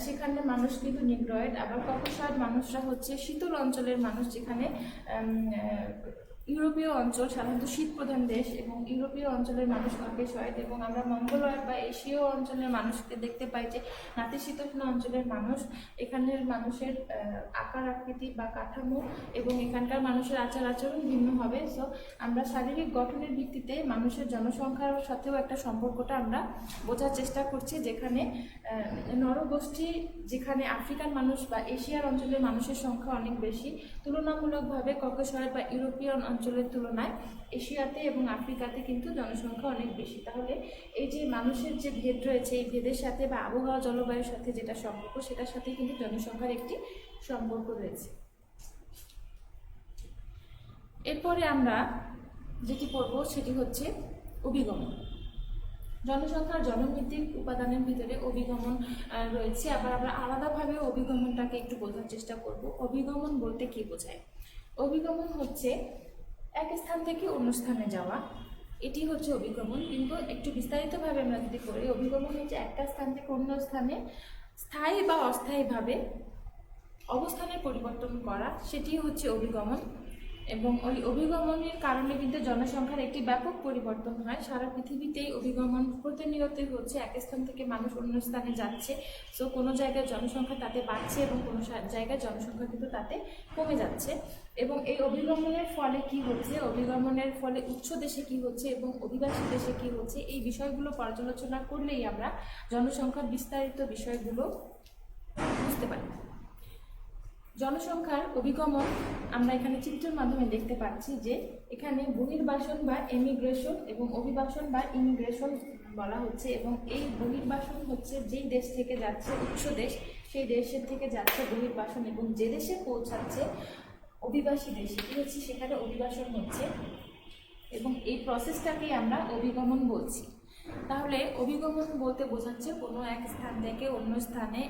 সেখানে মানুষ কিন্তু নিগ্রয়েড। আবার ককেশয়েড মানুষরা হচ্ছে শীতল অঞ্চলের মানুষ, যেখানে ইউরোপীয় অঞ্চল সাধারণত শীত প্রধান দেশ এবং ইউরোপীয় অঞ্চলের মানুষ ককেশয়েড। এবং আমরা মঙ্গোলয়েড বা এশীয় অঞ্চলের মানুষকে দেখতে পাই যে নাতিশীতোষ্ণ অঞ্চলের মানুষ। এখানের মানুষের আকার আকৃতি বা কাঠামো এবং এখানকার মানুষের আচার আচরণ ভিন্ন হবে। সো আমরা শারীরিক গঠনের ভিত্তিতে মানুষের জনসংখ্যার সাথেও একটা সম্পর্কটা আমরা বোঝার চেষ্টা করছি, যেখানে নরগোষ্ঠী, যেখানে আফ্রিকান মানুষ বা এশিয়ার অঞ্চলের মানুষের সংখ্যা অনেক বেশি, তুলনামূলকভাবে ককেশয়েড বা ইউরোপিয়ান অঞ্চলের তুলনায় এশিয়াতে এবং আফ্রিকাতে কিন্তু জনসংখ্যা অনেক বেশি। তাহলে এই যে মানুষের যে ভেদ রয়েছে, এই ভেদের সাথে বা আবহাওয়া জলবায়ুর সাথে যেটা সম্পর্ক, সেটার সাথে কিন্তু জনসংখ্যার একটি সম্পর্ক রয়েছে। এরপরে আমরা যেটি পড়ব সেটি হচ্ছে অভিগমন। জনসংখ্যার জনভিত্তিক উপাদানের ভিতরে অভিগমন রয়েছে। আবার আমরা আলাদাভাবে অভিগমনটাকে একটু বোঝার চেষ্টা করব। অভিগমন বলতে কি বোঝায়? অভিগমন হচ্ছে এক স্থান থেকে অন্য স্থানে যাওয়া, এটি হচ্ছে অভিগমন। কিন্তু একটু বিস্তারিতভাবে আমরা যদি করি, অভিগমন হচ্ছে একটা স্থান থেকে অন্য স্থানে স্থায়ী বা অস্থায়ীভাবে অবস্থানের পরিবর্তন করা, সেটি হচ্ছে অভিগমন। এবং ওই অভিগমনের কারণে কিন্তু জনসংখ্যার একটি ব্যাপক পরিবর্তন হয়। সারা পৃথিবীতেই অভিগমন প্রতিনিয়তই হচ্ছে, এক স্থান থেকে মানুষ অন্য স্থানে যাচ্ছে। সো কোনো জায়গায় জনসংখ্যা তাতে বাড়ছে এবং কোনো জায়গায় জনসংখ্যা কিন্তু তাতে কমে যাচ্ছে। এবং এই অভিগমনের ফলে কি হচ্ছে, অভিগমনের ফলে উচ্চ দেশে কি হচ্ছে এবং অভিবাসী দেশে কি হচ্ছে, এই বিষয়গুলো পর্যালোচনা করলেই আমরা জনসংখ্যার বিস্তারিত বিষয়গুলো বুঝতে পারি। জনসংখ্যার অভিগমন আমরা এখানে চিত্রের মাধ্যমে দেখতে পাচ্ছি যে এখানে বহির্বাসন বা এমিগ্রেশন এবং অভিবাসন বা ইমিগ্রেশন বলা হচ্ছে। এবং এই বহির্বাসন হচ্ছে যেই দেশ থেকে যাচ্ছে উচ্চ দেশ, সেই দেশের থেকে যাচ্ছে বহির্বাসন, এবং যে দেশে পৌঁছাচ্ছে অভিবাসী দেশ, সেটি হচ্ছে সেখানে অভিবাসন হচ্ছে। এবং এই প্রসেসটাকেই আমরা অভিগমন বলছি। তাহলে অভিগমন বলতে বোঝাচ্ছে কোনো এক স্থান থেকে অন্য স্থানে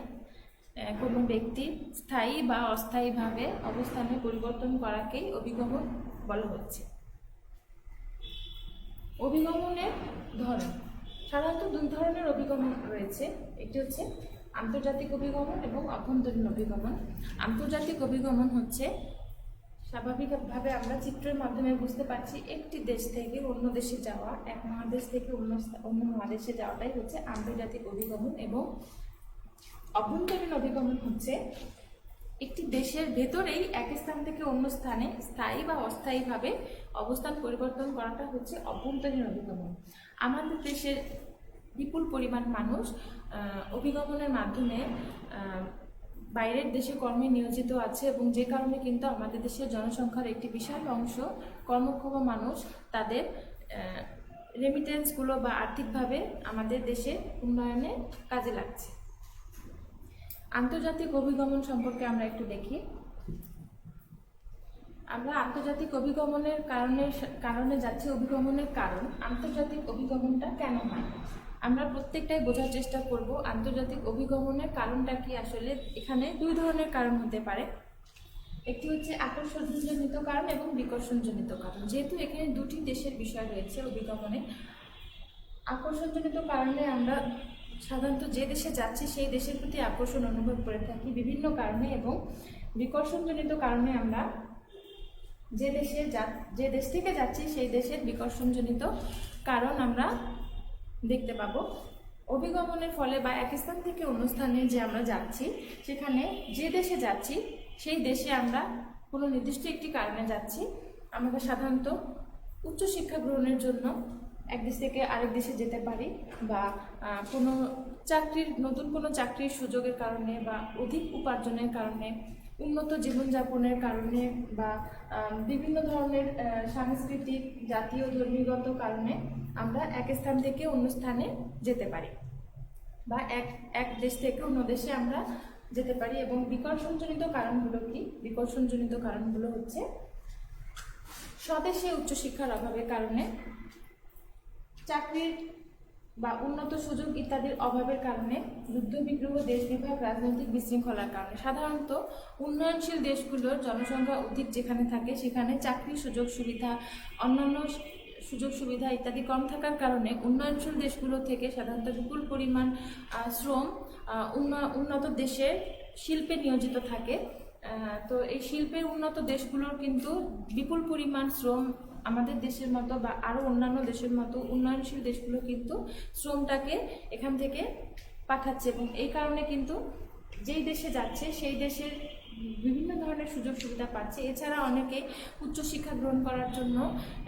কোনো ব্যক্তি স্থায়ী বা অস্থায়ীভাবে অবস্থানে পরিবর্তন করাকেই অভিগমন বলা হচ্ছে। অভিগমনের ধরন সাধারণত দুই ধরনের অভিগমন রয়েছে। একটি হচ্ছে আন্তর্জাতিক অভিগমন এবং অভ্যন্তরীণ অভিগমন। আন্তর্জাতিক অভিগমন হচ্ছে স্বাভাবিকভাবে আমরা চিত্রের মাধ্যমে বুঝতে পারছি, একটি দেশ থেকে অন্য দেশে যাওয়া, এক মহাদেশ থেকে অন্য মহাদেশে যাওয়াটাই হচ্ছে আন্তর্জাতিক অভিগমন। এবং অভ্যন্তরীণ অভিগমন হচ্ছে একটি দেশের ভেতরেই এক স্থান থেকে অন্য স্থানে স্থায়ী বা অস্থায়ীভাবে অবস্থান পরিবর্তন করাটা হচ্ছে অভ্যন্তরীণ অভিগমন। আমাদের দেশের বিপুল পরিমাণ মানুষ অভিগমনের মাধ্যমে বাইরের দেশে কর্মে নিয়োজিত আছে, এবং যে কারণে কিন্তু আমাদের দেশের জনসংখ্যার একটি বিশাল অংশ কর্মক্ষম মানুষ তাদের রেমিটেন্সগুলো বা আর্থিকভাবে আমাদের দেশে উন্নয়নে কাজে লাগছে। আন্তর্জাতিক অভিগমন সম্পর্কে আমরা একটু দেখি। আমরা আন্তর্জাতিক অভিগমনের কারণে যাচ্ছি। অভিগমনের কারণ, আন্তর্জাতিক অভিগমনটা কেন হয়, আমরা প্রত্যেকটাই বোঝার চেষ্টা করব। আন্তর্জাতিক অভিগমনের কারণটা কি? আসলে এখানে দুই ধরনের কারণ হতে পারে। একটি হচ্ছে আকর্ষণজনিত কারণ এবং বিকর্ষণজনিত কারণ। যেহেতু এখানে দুটি দেশের বিষয় রয়েছে অভিগমনে, আকর্ষণজনিত কারণে আমরা সাধারণত যে দেশে যাচ্ছি সেই দেশের প্রতি আকর্ষণ অনুভব করে থাকি বিভিন্ন কারণে, এবং বিকর্ষণজনিত কারণে আমরা যে দেশ থেকে যাচ্ছি সেই দেশের বিকর্ষণজনিত কারণ আমরা দেখতে পাবো। অভিগমনের ফলে বা এক স্থান থেকে অন্য স্থানে যে আমরা যাচ্ছি, সেখানে যে দেশে যাচ্ছি সেই দেশে আমরা কোনো নির্দিষ্ট একটি কারণে যাচ্ছি। আমরা সাধারণত উচ্চশিক্ষা গ্রহণের জন্য এক দেশ থেকে আরেক দেশে যেতে পারি, বা নতুন কোনো চাকরির সুযোগের কারণে, বা অধিক উপার্জনের কারণে, উন্নত জীবনযাপনের কারণে, বা বিভিন্ন ধরনের সাংস্কৃতিক, জাতীয়, ধর্মীয়গত কারণে আমরা এক স্থান থেকে অন্য স্থানে যেতে পারি, বা এক দেশ থেকে অন্য দেশে আমরা যেতে পারি। এবং বিকর্ষণজনিত কারণগুলো কি? বিকর্ষণজনিত কারণগুলো হচ্ছে স্বদেশে উচ্চশিক্ষার অভাবের কারণে, চাকরির বা উন্নত সুযোগ ইত্যাদির অভাবের কারণে, যুদ্ধ বিগ্রহ, দেশ বিভাগ, রাজনৈতিক বিশৃঙ্খলার কারণে। সাধারণত উন্নয়নশীল দেশগুলোর জনসংখ্যা অধিক যেখানে থাকে সেখানে চাকরি, সুযোগ সুবিধা, অন্যান্য সুযোগ সুবিধা ইত্যাদি কম থাকার কারণে উন্নয়নশীল দেশগুলো থেকে সাধারণত বিপুল পরিমাণ শ্রম উন্নত দেশের শিল্পে নিয়োজিত থাকে। তো এই শিল্পের উন্নত দেশগুলোর কিন্তু বিপুল পরিমাণ শ্রম আমাদের দেশের মতো বা আরও অন্যান্য দেশের মতো উন্নয়নশীল দেশগুলো কিন্তু শ্রমটাকে এখান থেকে পাঠাচ্ছে, এবং এই কারণে কিন্তু যেই দেশে যাচ্ছে সেই দেশের বিভিন্ন ধরনের সুযোগ সুবিধা পাচ্ছে। এছাড়া অনেকে উচ্চশিক্ষা গ্রহণ করার জন্য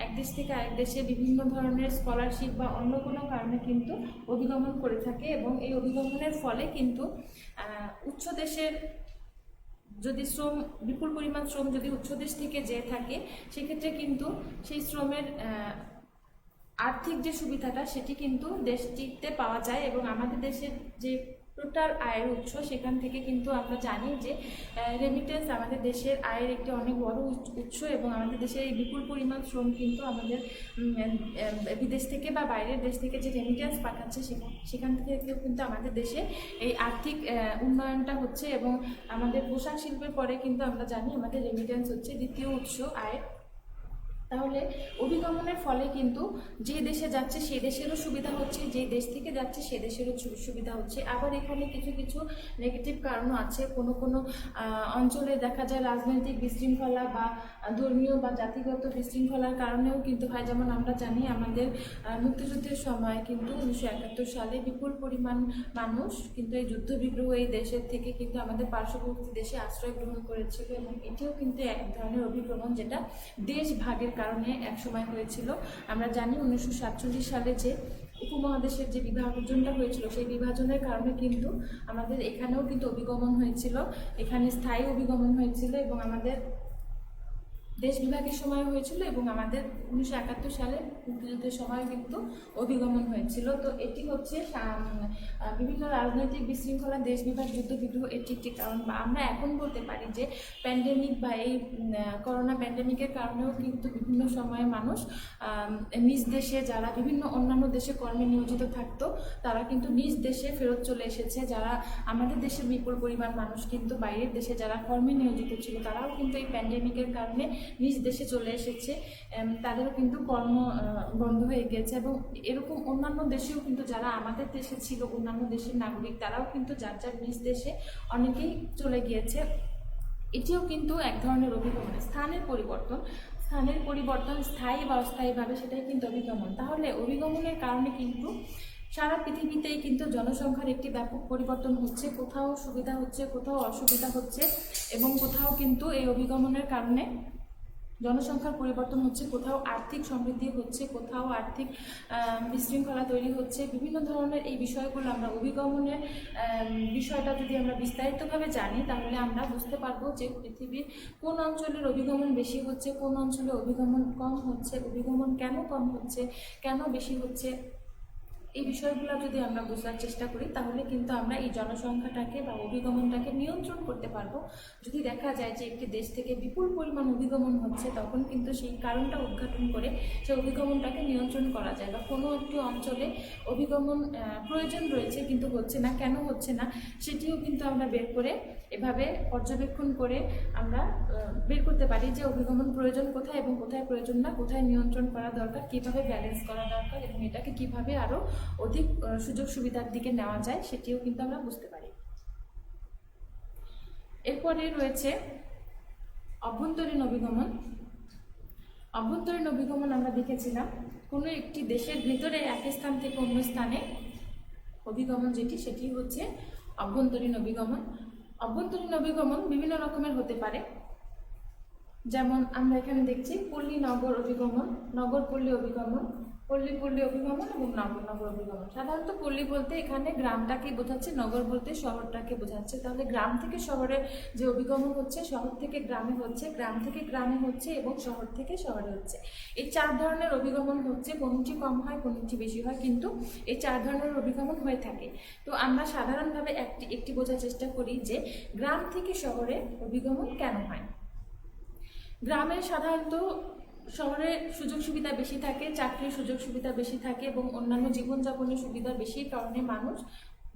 এক দেশ থেকে আরেক দেশে বিভিন্ন ধরনের স্কলারশিপ বা অন্য কোনো কারণে কিন্তু অভিগমন করে থাকে, এবং এই অভিগমনের ফলে কিন্তু উচ্চ দেশের যদি বিপুল পরিমাণ শ্রম যদি উচ্চ দেশ থেকে যেয়ে থাকে, সেক্ষেত্রে কিন্তু সেই শ্রমের আর্থিক যে সুবিধাটা সেটি কিন্তু দেশটিতে পাওয়া যায়। এবং আমাদের দেশের যে টোটাল আয়ের উৎস, সেখান থেকে কিন্তু আমরা জানি যে রেমিটেন্স আমাদের দেশের আয়ের একটি অনেক বড় উৎস, এবং আমাদের দেশের এই বিপুল পরিমাণ শ্রম কিন্তু আমাদের বিদেশ থেকে বা বাইরের দেশ থেকে যে রেমিটেন্স পাঠাচ্ছে সেখান থেকেও কিন্তু আমাদের দেশে এই আর্থিক উন্নয়নটা হচ্ছে। এবং আমাদের পোশাক শিল্পের পরে কিন্তু আমরা জানি আমাদের রেমিটেন্স হচ্ছে দ্বিতীয় উৎস আয়ের। তাহলে অভিগমনের ফলে কিন্তু যে দেশে যাচ্ছে সে দেশেরও সুবিধা হচ্ছে, যে দেশ থেকে যাচ্ছে সে দেশেরও সুবিধা হচ্ছে। আবার এখানে কিছু কিছু নেগেটিভ কারণও আছে। কোনো কোনো অঞ্চলে দেখা যায় রাজনৈতিক বিশৃঙ্খলা বা ধর্মীয় বা জাতিগত বিশৃঙ্খলার কারণেও কিন্তু হয়। যেমন আমরা জানি আমাদের মুক্তিযুদ্ধের সময় কিন্তু 1971 সালে বিপুল পরিমাণ মানুষ কিন্তু এই যুদ্ধ বিগ্রহ এই দেশের থেকে কিন্তু আমাদের পার্শ্ববর্তী দেশে আশ্রয় গ্রহণ করেছিল, এবং এটিও কিন্তু এক ধরনের অভিগমন যেটা দেশ ভাগের কারণে এক সময় হয়েছিল। আমরা জানি 1947 সালে যে উপমহাদেশের যে বিভাজনটা হয়েছিল সেই বিভাজনের কারণে কিন্তু আমাদের এখানেও কিন্তু অভিগমন হয়েছিল, এখানে স্থায়ী অভিগমন হয়েছিল, এবং আমাদের দেশ বিভাগের সময় হয়েছিল, এবং আমাদের 1971 সালে মুক্তিযুদ্ধের সময় কিন্তু অভিগমন হয়েছিল। তো এটি হচ্ছে বিভিন্ন রাজনৈতিক বিশৃঙ্খলা, দেশ বিভাগ, যুদ্ধ বিগ্রহ, এটি একটি কারণ। বা আমরা এখন বলতে পারি যে প্যান্ডেমিক বা এই করোনা প্যান্ডেমিকের কারণেও কিন্তু বিভিন্ন সময়ে মানুষ নিজ দেশে, যারা বিভিন্ন অন্যান্য দেশে কর্মে নিয়োজিত থাকতো তারা কিন্তু নিজ দেশে ফেরত চলে এসেছে। যারা আমাদের দেশের বিপুল পরিমাণ মানুষ কিন্তু বাইরের দেশে যারা কর্মে নিয়োজিত ছিল তারাও কিন্তু এই প্যান্ডেমিকের কারণে নিজ দেশে চলে এসেছে, তাদেরও কিন্তু কর্ম বন্ধ হয়ে গেছে। এবং এরকম অন্যান্য দেশেও কিন্তু যারা আমাদের দেশে ছিল, অন্যান্য দেশের নাগরিক, তারাও কিন্তু যার যার নিজ দেশে অনেকেই চলে গিয়েছে। এটিও কিন্তু এক ধরনের অভিগমন। স্থানের পরিবর্তন স্থায়ী বা অস্থায়ীভাবে সেটাই কিন্তু অভিগমন। তাহলে অভিগমনের কারণে কিন্তু সারা পৃথিবীতেই কিন্তু জনসংখ্যার একটি ব্যাপক পরিবর্তন হচ্ছে, কোথাও সুবিধা হচ্ছে, কোথাও অসুবিধা হচ্ছে, এবং কোথাও কিন্তু এই অভিগমনের কারণে জনসংখ্যার পরিবর্তন হচ্ছে, কোথাও আর্থিক সমৃদ্ধি হচ্ছে, কোথাও আর্থিক বিশৃঙ্খলা তৈরি হচ্ছে। বিভিন্ন ধরনের এই বিষয়গুলো আমরা অভিগমনের বিষয়টা যদি আমরা বিস্তারিতভাবে জানি তাহলে আমরা বুঝতে পারবো যে পৃথিবীর কোন অঞ্চলের অভিগমন বেশি হচ্ছে, কোন অঞ্চলে অভিগমন কম হচ্ছে, অভিগমন কেন কম হচ্ছে, কেন বেশি হচ্ছে। এই বিষয়গুলো যদি আমরা বোঝার চেষ্টা করি তাহলে কিন্তু আমরা এই জনসংখ্যাটাকে বা অভিগমনটাকে নিয়ন্ত্রণ করতে পারবো। যদি দেখা যায় যে একটি দেশ থেকে বিপুল পরিমাণ অভিগমন হচ্ছে তখন কিন্তু সেই কারণটা উদ্ঘাটন করে সেই অভিগমনটাকে নিয়ন্ত্রণ করা যায়। বা কোনো একটি অঞ্চলে অভিগমন প্রয়োজন রয়েছে কিন্তু হচ্ছে না, কেন হচ্ছে না সেটিও কিন্তু আমরা বের করে এভাবে পর্যবেক্ষণ করে আমরা বের করতে পারি যে অভিগমন প্রয়োজন কোথায় এবং কোথায় প্রয়োজন না, কোথায় নিয়ন্ত্রণ করা দরকার, কিভাবে ব্যালেন্স করা দরকার, এবং এটাকে কিভাবে আরও অধিক সুযোগ সুবিধার দিকে নেওয়া যায় সেটিও কিন্তু আমরা বুঝতে পারি। এরপরে রয়েছে অভ্যন্তরীণ অভিগমন। অভ্যন্তরীণ অভিগমন আমরা দেখেছিলাম কোনো একটি দেশের ভিতরে এক স্থান থেকে অন্য স্থানে অভিগমন সেটি হচ্ছে অভ্যন্তরীণ অভিগমন। অভ্যন্তরীণ অভিগমন বিভিন্ন রকমের হতে পারে। যেমন আমরা এখানে দেখছি পল্লী নগর অভিগমন, নগর পল্লী অভিগমন, পল্লী পল্লী অভিগমন এবং নগর নগর অভিগমন। সাধারণত পল্লী বলতে এখানে গ্রামটাকে বোঝাচ্ছে, নগর বলতে শহরটাকে বোঝাচ্ছে। তাহলে গ্রাম থেকে শহরে যে অভিগমন হচ্ছে, শহর থেকে গ্রামে হচ্ছে, গ্রাম থেকে গ্রামে হচ্ছে এবং শহর থেকে শহরে হচ্ছে। এই 4 ধরনের অভিগমন হচ্ছে, কোনটি কম হয় কোনটি বেশি হয়, কিন্তু এই 4 ধরনের অভিগমন হয়ে থাকে। তো আমরা সাধারণভাবে একটি বোঝার চেষ্টা করি যে গ্রাম থেকে শহরে অভিগমন কেন হয়। গ্রামে সাধারণত শহরে সুযোগ সুবিধা বেশি থাকে, চাকরির সুযোগ সুবিধা বেশি থাকে এবং অন্যান্য জীবনযাপনের সুবিধা বেশির কারণে মানুষ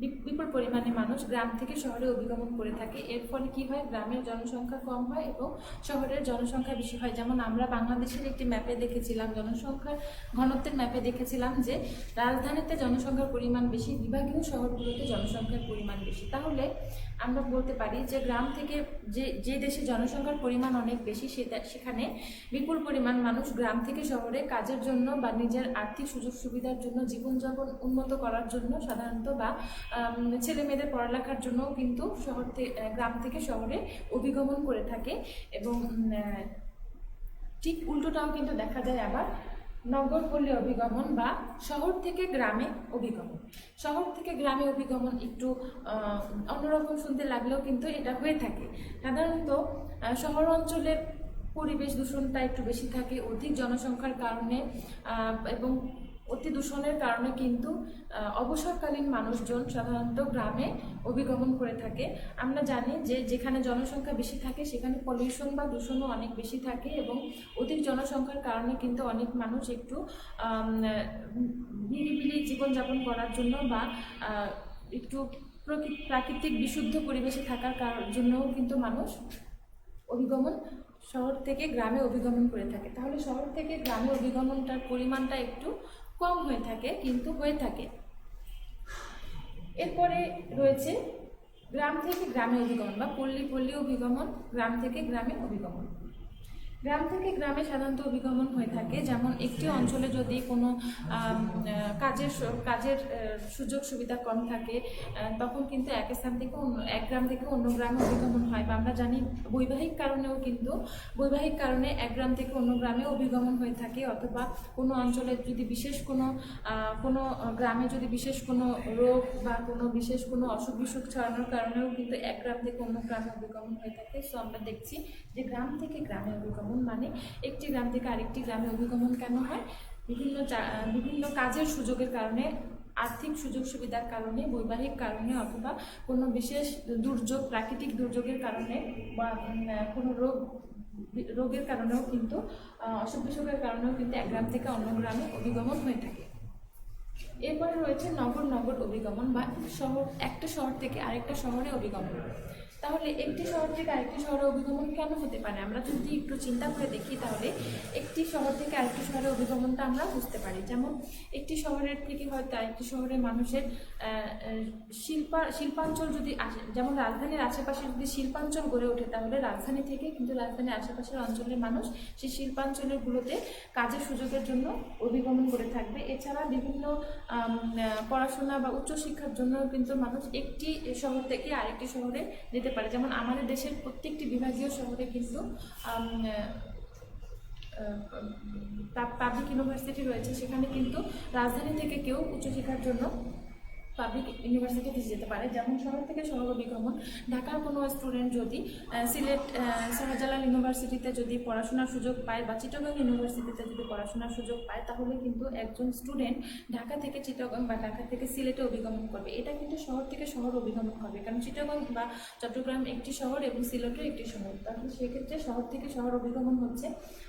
বিপুল পরিমাণে মানুষ গ্রাম থেকে শহরে অভিগমন করে থাকে। এর ফলে কি হয়, গ্রামের জনসংখ্যা কম হয় এবং শহরের জনসংখ্যা বেশি হয়। যেমন আমরা বাংলাদেশের একটি ম্যাপে দেখেছিলাম, জনসংখ্যার ঘনত্বের ম্যাপে দেখেছিলাম যে রাজধানীতে জনসংখ্যার পরিমাণ বেশি, বিভাগীয় শহরগুলোতে জনসংখ্যার পরিমাণ বেশি। তাহলে আমরা বলতে পারি যে গ্রাম থেকে যে দেশে জনসংখ্যার পরিমাণ অনেক বেশি, সেখানে বিপুল পরিমাণ মানুষ গ্রাম থেকে শহরে কাজের জন্য বা নিজের আর্থিক সুযোগ সুবিধার জন্য, জীবনযাপন উন্নত করার জন্য সাধারণত, বা ছেলে মেয়েদের পড়ালেখার জন্য কিন্তু গ্রাম থেকে শহরে অভিগমন করে থাকে। এবং ঠিক উল্টোটাও কিন্তু দেখা যায় আবার নগর পল্লী অভিগমন বা শহর থেকে গ্রামে অভিগমন। শহর থেকে গ্রামে অভিগমন একটু অন্যরকম শুনতে লাগলেও কিন্তু এটা হয়ে থাকে। সাধারণত শহর অঞ্চলের পরিবেশ দূষণটা একটু বেশি থাকে অধিক জনসংখ্যার কারণে, এবং অতি দূষণের কারণে কিন্তু অবসরকালীন মানুষজন সাধারণত গ্রামে অভিগমন করে থাকে। আমরা জানি যে যেখানে জনসংখ্যা বেশি থাকে সেখানে পলিউশন বা দূষণও অনেক বেশি থাকে, এবং অধিক জনসংখ্যার কারণে কিন্তু অনেক মানুষ একটু নিরিবিলি জীবনযাপন করার জন্য বা একটু প্রাকৃতিক বিশুদ্ধ পরিবেশে থাকার জন্যও কিন্তু মানুষ অভিগমন শহর থেকে গ্রামে অভিগমন করে থাকে। তাহলে শহর থেকে গ্রামে অভিগমনটার পরিমাণটা একটু কম হয়ে থাকে, কিন্তু হয়ে থাকে। এরপরে রয়েছে গ্রাম থেকে গ্রামে অভিগমন বা পল্লী পল্লী অভিগমন, গ্রাম থেকে গ্রামে অভিগমন। গ্রাম থেকে গ্রামে সাধারণত অভিগমন হয়ে থাকে, যেমন একটি অঞ্চলে যদি কোনো কাজের সুযোগ সুবিধা কম থাকে, তখন কিন্তু এক গ্রাম থেকে অন্য গ্রামে অভিগমন হয়। বা আমরা জানি বৈবাহিক কারণে এক গ্রাম থেকে অন্য গ্রামে অভিগমন হয়ে থাকে, অথবা কোনো অঞ্চলে যদি বিশেষ কোনো গ্রামে যদি বিশেষ কোনো রোগ বা কোনো বিশেষ কোনো অসুখ বিসুখ ছড়ানোর কারণেও কিন্তু এক গ্রাম থেকে অন্য গ্রামে অভিগমন হয়ে থাকে। সো আমরা দেখছি যে গ্রাম থেকে গ্রামে অভিগমন মানে একটি গ্রাম থেকে আরেকটি গ্রামে অভিগমন কেন হয়, বিভিন্ন কাজের সুযোগের কারণে, আর্থিক সুযোগ সুবিধার কারণে, বৈবাহিক কারণে, অথবা কোনো বিশেষ দুর্যোগ, প্রাকৃতিক দুর্যোগের কারণে, বা কোনো রোগের কারণেও কিন্তু, অসুখ বিসুখের কারণেও কিন্তু এক গ্রাম থেকে অন্য গ্রামে অভিগমন হয়ে থাকে। এরপরে রয়েছে নগর নগর অভিগমন বা একটা শহর থেকে আরেকটা শহরে অভিগমন। তাহলে একটি শহর থেকে আরেকটি শহরে অভিগমন কেন হতে পারে, আমরা যদি একটু চিন্তা করে দেখি তাহলে একটি শহর থেকে আরেকটি শহরে অভিগমনটা আমরা বুঝতে পারি। যেমন একটি শহরের থেকে হয়তো আরেকটি শহরে মানুষের শিল্পাঞ্চল যদি আসে, যেমন রাজধানীর আশেপাশে যদি শিল্পাঞ্চল গড়ে ওঠে, তাহলে রাজধানী থেকে কিন্তু রাজধানীর আশেপাশের অঞ্চলের মানুষ সেই শিল্পাঞ্চলগুলোতে কাজের সুযোগের জন্য অভিগমন করে থাকবে। এছাড়া বিভিন্ন পড়াশোনা বা উচ্চশিক্ষার জন্য কিন্তু মানুষ একটি শহর থেকে আরেকটি শহরে যেতে পারে। যেমন আমাদের দেশের প্রত্যেকটি বিভাগীয় শহরে কিন্তু পাবলিক ইউনিভার্সিটি রয়েছে, সেখানে কিন্তু রাজধানী থেকে কেউ উচ্চশিক্ষার জন্য পাবলিক ইউনিভার্সিটিতে যেতে পারে। যেমন শহর থেকে শহর অভিগমন, ঢাকার কোনো স্টুডেন্ট যদি সিলেট শাহজালাল ইউনিভার্সিটিতে যদি পড়াশোনার সুযোগ পায় বা চিটাগং ইউনিভার্সিটিতে যদি পড়াশোনার সুযোগ পায়, তাহলে কিন্তু একজন স্টুডেন্ট ঢাকা থেকে চিটাগং বা ঢাকা থেকে সিলেটে অভিগমন করবে। এটা কিন্তু শহর থেকে শহর অভিগমন হবে, কারণ চিটাগং বা চট্টগ্রাম একটি শহর এবং সিলেটও একটি শহর। তাহলে সেক্ষেত্রে শহর থেকে শহর অভিগমন হচ্ছে।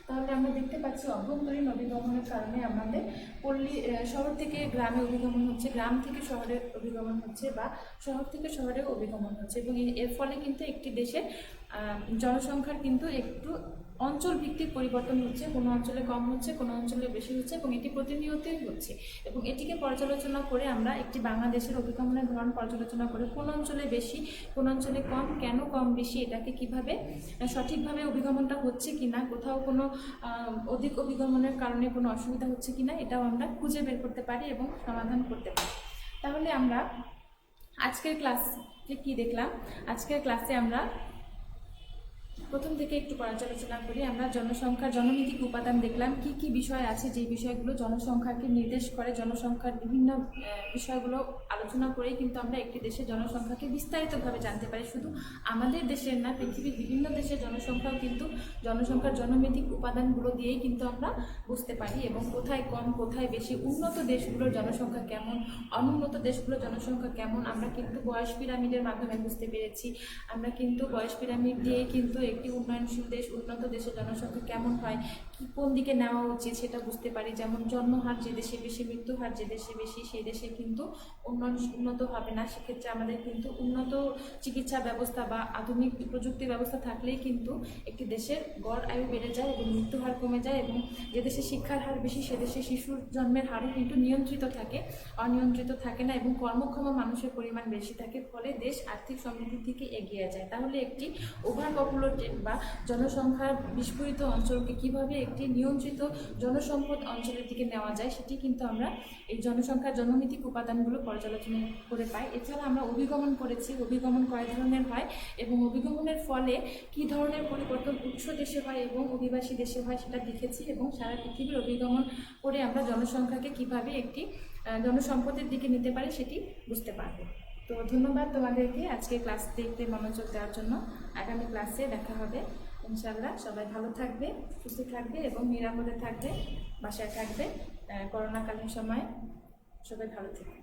তাহলে আমরা দেখতে পাচ্ছি অভ্যন্তরীণ অভিগমনের কারণে আমাদের শহর থেকে গ্রামে অভিগমন হচ্ছে, গ্রাম থেকে শহরে অভিগমন হচ্ছে, বা শহর থেকে শহরে অভিগমন হচ্ছে। এবং এর ফলে কিন্তু একটি দেশের জনসংখ্যার কিন্তু একটু অঞ্চল ভিত্তিক পরিবর্তন হচ্ছে, কোনো অঞ্চলে কম হচ্ছে, কোনো অঞ্চলে বেশি হচ্ছে, এবং এটি প্রতিনিয়তই হচ্ছে। এবং এটিকে পর্যালোচনা করে আমরা একটি বাংলাদেশের অভিগমনের ধরন পর্যালোচনা করে কোন অঞ্চলে বেশি, কোন অঞ্চলে কম, কেন কম বেশি, এটাকে কিভাবে সঠিকভাবে অভিগমনটা হচ্ছে কিনা, কোথাও কোনো অধিক অভিগমনের কারণে কোনো অসুবিধা হচ্ছে কিনা, এটাও আমরা খুঁজে বের করতে পারি এবং সমাধান করতে পারি। তাহলে আমরা আজকের ক্লাসে কি দেখলাম, আজকের ক্লাসে আমরা প্রথম থেকে একটু পর্যালোচনা করি। আমরা জনসংখ্যার জনমিতিক উপাদান দেখলাম, কি কি বিষয় আছে যে বিষয়গুলো জনসংখ্যাকে নির্দেশ করে, জনসংখ্যার বিভিন্ন বিষয়গুলো আলোচনা করেই কিন্তু আমরা একটি দেশের জনসংখ্যাকে বিস্তারিতভাবে জানতে পারি। শুধু আমাদের দেশের না, পৃথিবীর বিভিন্ন দেশের জনসংখ্যাও কিন্তু জনসংখ্যার জনমিতিক উপাদানগুলো দিয়েই কিন্তু আমরা বুঝতে পারি, এবং কোথায় কম কোথায় বেশি, উন্নত দেশগুলোর জনসংখ্যা কেমন, অনুন্নত দেশগুলোর জনসংখ্যা কেমন, আমরা কিন্তু বয়স পিরামিডের মাধ্যমে বুঝতে পেরেছি। আমরা কিন্তু বয়স পিরামিড দিয়ে কিন্তু একটি উন্নয়নশীল দেশ, উন্নত দেশের জনসংখ্যা কেমন হয়, কি কোন দিকে নেওয়া উচিত সেটা বুঝতে পারি। যেমন জন্মহার যে দেশে বেশি, মৃত্যু হার যে দেশে বেশি, সেই দেশে কিন্তু উন্নত হবে না। সেক্ষেত্রে আমাদের কিন্তু উন্নত চিকিৎসা ব্যবস্থা বা আধুনিক প্রযুক্তি ব্যবস্থা থাকলেই কিন্তু একটি দেশের গড় আয়ু বেড়ে যায় এবং মৃত্যু হার কমে যায়, এবং যে দেশে শিক্ষার হার বেশি সে দেশে শিশুর জন্মের হারও কিন্তু নিয়ন্ত্রিত থাকে, অনিয়ন্ত্রিত থাকে না, এবং কর্মক্ষম মানুষের পরিমাণ বেশি থাকে। ফলে দেশ আর্থিক সমৃদ্ধির দিকে এগিয়ে যায়। তাহলে একটি ওভার পপুলেটেড বা জনসংখ্যার বিস্ফোরিত অঞ্চলকে কিভাবে একটি নিয়ন্ত্রিত জনসম্পদ অঞ্চলের দিকে নেওয়া যায়, সেটি কিন্তু আমরা এই জনসংখ্যার জনমিতিক উপাদানগুলো পর্যালোচনা করে পাই। এছাড়া আমরা অভিগমন করেছি, অভিগমন কয় ধরনের হয় এবং অভিগমনের ফলে কি ধরনের পরিবর্তন উৎস দেশে হয় এবং অভিবাসী দেশে হয় সেটা দেখেছি, এবং সারা পৃথিবীর অভিগমন করে আমরা জনসংখ্যাকে কিভাবে একটি জনসম্পদের দিকে নিতে পারি সেটি বুঝতে পারবো। তো ধন্যবাদ তোমাদেরকে আজকে ক্লাস দেখতে মনোযোগ দেওয়ার জন্য। আগামী ক্লাসে দেখা হবে ইনশাআল্লাহ। সবাই ভালো থাকবে, সুস্থ থাকবে এবং নিরাপদে থাকবে, বাসায় থাকবে। করোনাকালীন সময় সবাই ভালো থাকবে।